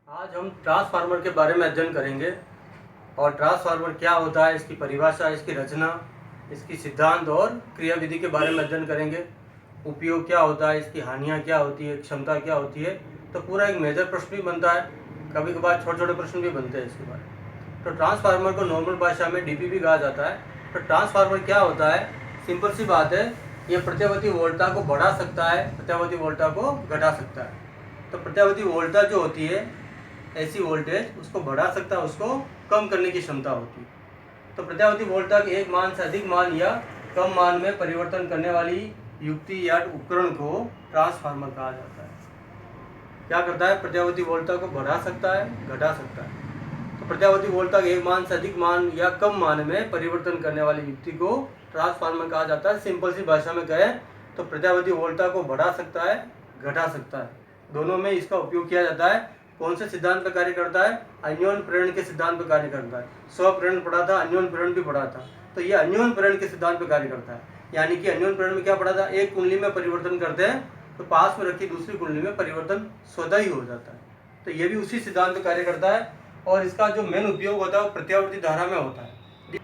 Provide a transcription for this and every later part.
आज हम ट्रांसफार्मर के बारे में अध्ययन करेंगे और ट्रांसफार्मर क्या होता है, इसकी परिभाषा, इसकी रचना, इसकी सिद्धांत और क्रियाविधि के बारे में अध्ययन करेंगे। उपयोग क्या होता है, इसकी हानियाँ क्या होती है, क्षमता क्या होती है। तो पूरा एक मेजर प्रश्न भी बनता है, कभी कभार छोटे छोटे प्रश्न भी बनते हैं इसके बारे में। तो ट्रांसफार्मर को नॉर्मल भाषा में डीपी कहा जाता है। तो ट्रांसफार्मर क्या होता है, सिंपल सी बात है, ये प्रत्यावर्ती वोल्टता को बढ़ा सकता है, प्रत्यावर्ती वोल्टता को घटा सकता है। तो प्रत्यावर्ती वोल्टता जो होती है, ऐसी वोल्टेज, उसको बढ़ा सकता है, उसको कम करने की क्षमता होती है। तो प्रत्यावर्ती वोल्टता के एक मान से अधिक मान या कम मान में परिवर्तन करने वाली युक्ति या उपकरण को ट्रांसफार्मर कहा जाता है। क्या करता है, प्रत्यावर्ती वोल्टता को बढ़ा सकता है, घटा सकता है। तो प्रत्यावर्ती वोल्टता के एक मान से अधिक मान या कम मान में परिवर्तन करने वाली युक्ति को ट्रांसफार्मर कहा जाता है। सिंपल सी भाषा में कहें तो प्रत्यावर्ती वोल्टता को बढ़ा सकता है, घटा सकता है, दोनों में इसका उपयोग किया जाता है। कौन से सिद्धांत पर कार्य करता है, अन्योन्य प्रेरण के सिद्धांत पर कार्य करता है। स्वप्रेरण पढ़ा था, अन्योन्य प्रेरण भी पढ़ा था। तो ये अन्योन्य प्रेरण के सिद्धांत पर कार्य करता है। यानी कि अन्योन्य प्रेरण में क्या पढ़ा था, एक कुंडली में परिवर्तन करते हैं तो पास में रखी दूसरी कुंडली में परिवर्तन स्वतः ही हो जाता है। तो ये भी उसी सिद्धांत पर कार्य करता है और इसका जो मेन उपयोग होता है वो प्रत्यावर्ती धारा में होता है।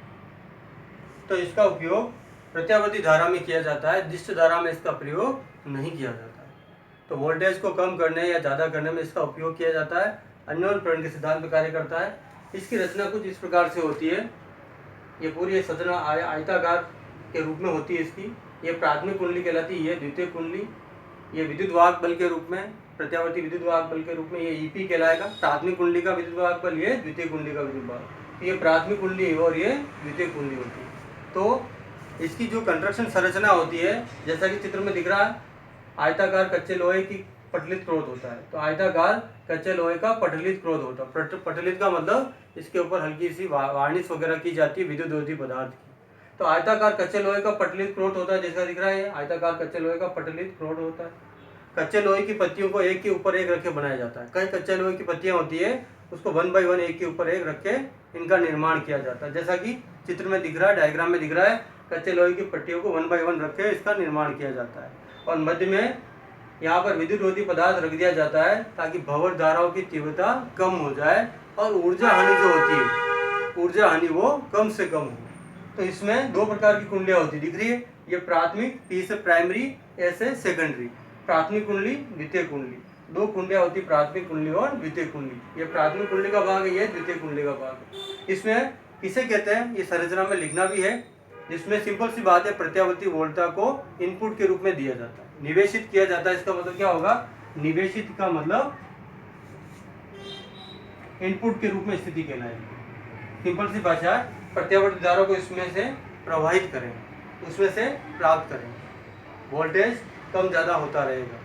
तो इसका उपयोग प्रत्यावर्ती धारा में किया जाता है, दिष्ट धारा में इसका प्रयोग नहीं किया जाता है। तो वोल्टेज को कम करने या ज़्यादा करने में इसका उपयोग किया जाता है। अन्योन्य प्रेरण के सिद्धांत पर कार्य करता है। इसकी रचना कुछ इस प्रकार से होती है। ये पूरी संरचना आयताकार के रूप में होती है इसकी। ये प्राथमिक कुंडली कहलाती है, ये द्वितीय कुंडली, ये विद्युत वाहक बल के रूप में, प्रत्यावर्ती विद्युत वाहक बल के रूप में ये ईपी कहलाएगा। प्राथमिक कुंडली का विद्युत वाहक बल, ये द्वितीय कुंडली का विद्युत वाहक। ये प्राथमिक कुंडली और ये द्वितीय कुंडली होती है। तो इसकी जो कंस्ट्रक्शन संरचना होती है, जैसा कि चित्र में दिख रहा है, आयताकार कच्चे लोहे की पटलित क्रोध होता है। तो आयताकार कच्चे लोहे का पटलित क्रोध होता है। पटलित का मतलब इसके ऊपर हल्की सी वार्निश वगैरह की जाती है विद्युत रोधी पदार्थ की। तो आयताकार कच्चे लोहे का पटलित क्रोध होता है, जैसा दिख रहा है, आयताकार कच्चे लोहे का पटलित क्रोध होता है। कच्चे लोहे की पत्तियों को एक के ऊपर एक रख के बनाया जाता है। कई कच्चे लोहे की पत्तियां होती है, उसको 1 बाय 1 एक के ऊपर एक रख के इनका निर्माण किया जाता है। जैसा कि चित्र में दिख रहा है, डायग्राम में दिख रहा है, कच्चे लोहे की पट्टियों को 1 बाय 1 रख के इसका निर्माण किया जाता है। और मध्य में यहाँ पर विद्युत रोधी पदार्थ रख दिया जाता है ताकि भंवर धाराओं की तीव्रता कम हो जाए और ऊर्जा हानि जो होती है, ऊर्जा हानि वो कम से कम हो। तो इसमें 2 प्रकार की कुंडलियाँ होती दिख रही है, ये प्राथमिक, पी से प्राइमरी, ए से सेकेंडरी। प्राथमिक कुंडली, द्वितीय कुंडली, 2 कुंडलियाँ होती, प्राथमिक कुंडली और द्वितीय कुंडली। ये प्राथमिक कुंडली का भाग है, ये द्वितीय कुंडली का भाग है। इसमें किसे कहते हैं, ये संरचना में लिखना भी है, जिसमें सिंपल सी बात है, प्रत्यावर्ती वोल्टता को इनपुट के रूप में दिया जाता है, निवेशित किया जाता है। इसका मतलब क्या होगा, निवेशित का मतलब इनपुट के रूप में स्थिति कहलाएगी। सिंपल सी भाषा, प्रत्यावर्ती धारा को इसमें से प्रवाहित करें, उसमें से प्राप्त करें। वोल्टेज कम ज़्यादा होता रहेगा,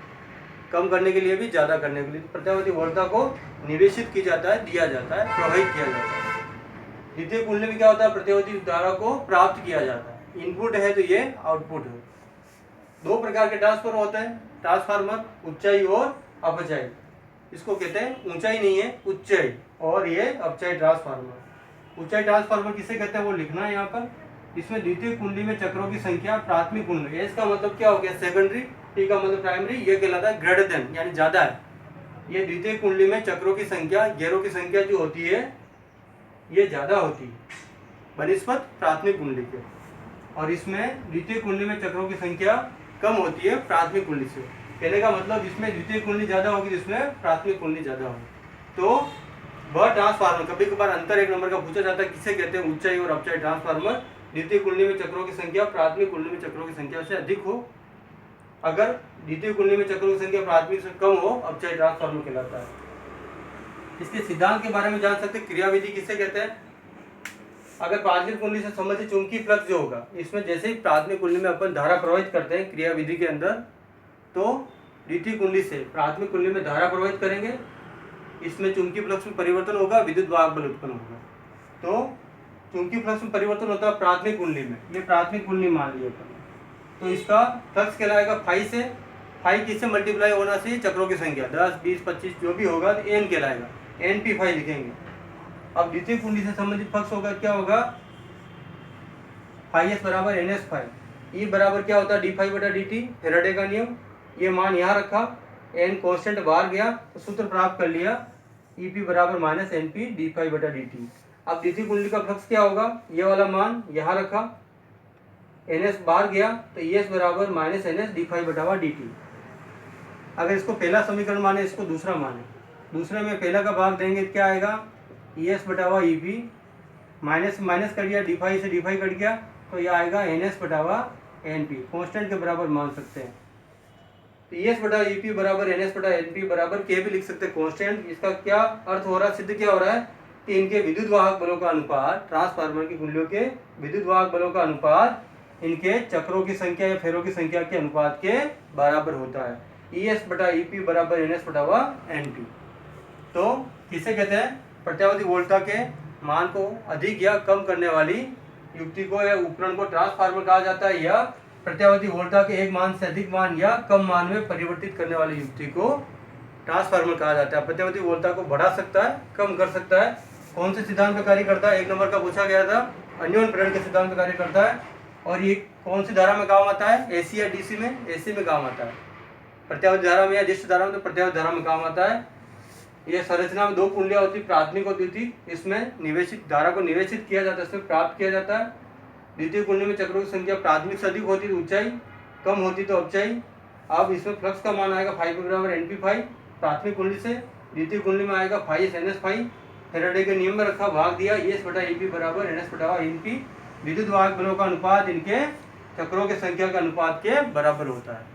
कम करने के लिए भी, ज़्यादा करने के लिए प्रत्यावर्ती वोल्टता को निवेशित किया जाता है, दिया जाता है, प्रवाहित किया जाता है। द्वितीय कुंडली में क्या होता है, प्रत्यावर्ती धारा को प्राप्त किया जाता है। इनपुट है तो ये आउटपुट है। 2 प्रकार के ट्रांसफार्मर होते हैं, ट्रांसफार्मर ऊंचाई और अपचाई। इसको कहते हैं, ऊंचाई नहीं है, उच्चाई, और ये अपचाई ट्रांसफार्मर। ऊंचाई ट्रांसफार्मर किसे कहते हैं वो लिखना है यहाँ पर। इसमें द्वितीय कुंडली में चक्रों की संख्या, प्राथमिक कुंडली, इसका मतलब क्या हो गया, सेकेंडरी, टी का मतलब प्राइमरी, ये कहलाता है ग्रेटर देन, यानी ज्यादा है। ये द्वितीय कुंडली में चक्रों की संख्या, गेरों की संख्या जो होती है, ये ज्यादा होती है बनिस्पत प्राथमिक कुंडली के। और इसमें द्वितीय कुंडली में चक्रों की संख्या कम होती है प्राथमिक कुंडली से। कहने का मतलब इसमें द्वितीय कुंडली ज्यादा होगी, जिसमें प्राथमिक कुंडली ज्यादा होगी। तो वह ट्रांसफार्मर, कभी कभार अंतर 1 नंबर का पूछा जाता है, किसे कहते हैं, ऊंचाई और अपचाई ट्रांसफार्मर। द्वितीय कुंडली में चक्रों की संख्या प्राथमिक कुंडली में चक्रों की संख्या से अधिक हो। अगर द्वितीय कुंडली में चक्रों की संख्या प्राथमिक से कम हो, अपचाई ट्रांसफार्मर कहलाता है। इसके सिद्धांत के बारे में जान सकते हैं, क्रियाविधि किसे कहते हैं। अगर प्राथमिक कुंडली से संबंधित चुंबकीय फ्लक्स जो होगा, इसमें जैसे ही प्राथमिक कुंडली में अपन धारा प्रवाहित करते हैं क्रियाविधि के अंदर, तो द्वितीय कुंडली से प्राथमिक कुंडली में धारा प्रवाहित करेंगे, इसमें चुंबकीय फ्लक्स में परिवर्तन होगा, विद्युत वाहक बल उत्पन्न होगा। तो चुंबकीय फ्लक्स में परिवर्तन होता है प्राथमिक कुंडली में, ये प्राथमिक कुंडली मान लिया अपन। तो इसका फ्लक्स कहलाएगा फाई से, फाई किससे मल्टीप्लाई होना चाहिए, चक्रों की संख्या 10, 20, 25 जो भी होगा, तो एन कहलाएगा, एन पी फाई लिखेंगे। अब द्वितीय कुंडली से संबंधित फ्लक्स होगा, क्या होगा, फाई एस बराबर एन एस फाई। ई बराबर क्या होता है, डी फाई बटा डी टी, फेराडे का नियम। ये मान यहाँ रखा, एन कॉन्स्टेंट बाहर गया तो सूत्र प्राप्त कर लिया, EP बराबर माइनस NP d∅/dt। अब द्वितीय कुंडली का फ्लक्स क्या होगा, ये वाला मान यहाँ रखा, NS बाहर गया तो ES बराबर माइनस NS d∅/dt। अगर इसको पहला समीकरण माने, इसको दूसरा माने, दूसरे में पहला का भाग देंगे क्या आएगा, ES/EP, माइनस माइनस कर दिया, d∅ से d∅ कट गया तो यह आएगा NS/NP, कांस्टेंट के बराबर मान सकते हैं। तो ES/EP बराबर NS/NP बराबर K भी लिख सकते हैं, कांस्टेंट। इसका क्या अर्थ हो रहा है, सिद्ध क्या हो रहा है कि इनके विद्युत वाहक बलों का अनुपात, ट्रांसफार्मर की कुंडलियों के विद्युत वाहक बलों का अनुपात इनके चक्रों की संख्या या फेरों की संख्या के अनुपात के बराबर होता है। ES/EP बराबर NS/NP। तो किसे कहते हैं, प्रत्यावर्ती वोल्टता के मान को अधिक या कम करने वाली युक्ति को या उपकरण को ट्रांसफार्मर कहा जाता है, या प्रत्यावर्ती वोल्टता के एक मान से अधिक मान या कम मान में परिवर्तित करने वाली युक्ति को ट्रांसफार्मर कहा जाता है। प्रत्यावर्ती वोल्टता को बढ़ा सकता है, कम कर सकता है। कौन से सिद्धांत पर कार्य करता है, 1 नंबर का पूछा गया था, अन्योन्य प्रेरण के सिद्धांत पर कार्य करता है। और ये कौन सी धारा में काम आता है, AC या DC में, AC में काम आता है। प्रत्यावर्ती धारा में या दिष्ट धारा में तो प्रत्यावर्ती धारा में काम आता है। ये संरचना में 2 कुंडलियां होती, प्राथमिक और द्वितीय। इसमें निवेशित धारा को निवेशित किया जाता है, इसमें प्राप्त किया जाता है। द्वितीय कुंडली में चक्रों की संख्या प्राथमिक से अधिक होती तो ऊंचाई, कम होती तो अपचाई। अब इसमें फ्लक्स का मान आएगा ϕ बराबर NP∅ प्राथमिक कुंडली से, द्वितीय कुंडली में आएगा ϕ NS∅। फैराडे के नियम में रखा, भाग दिया, ES/EP बराबर NS/NP। विद्युत वाहक बलों का अनुपात इनके चक्रों की संख्या के अनुपात के बराबर होता है।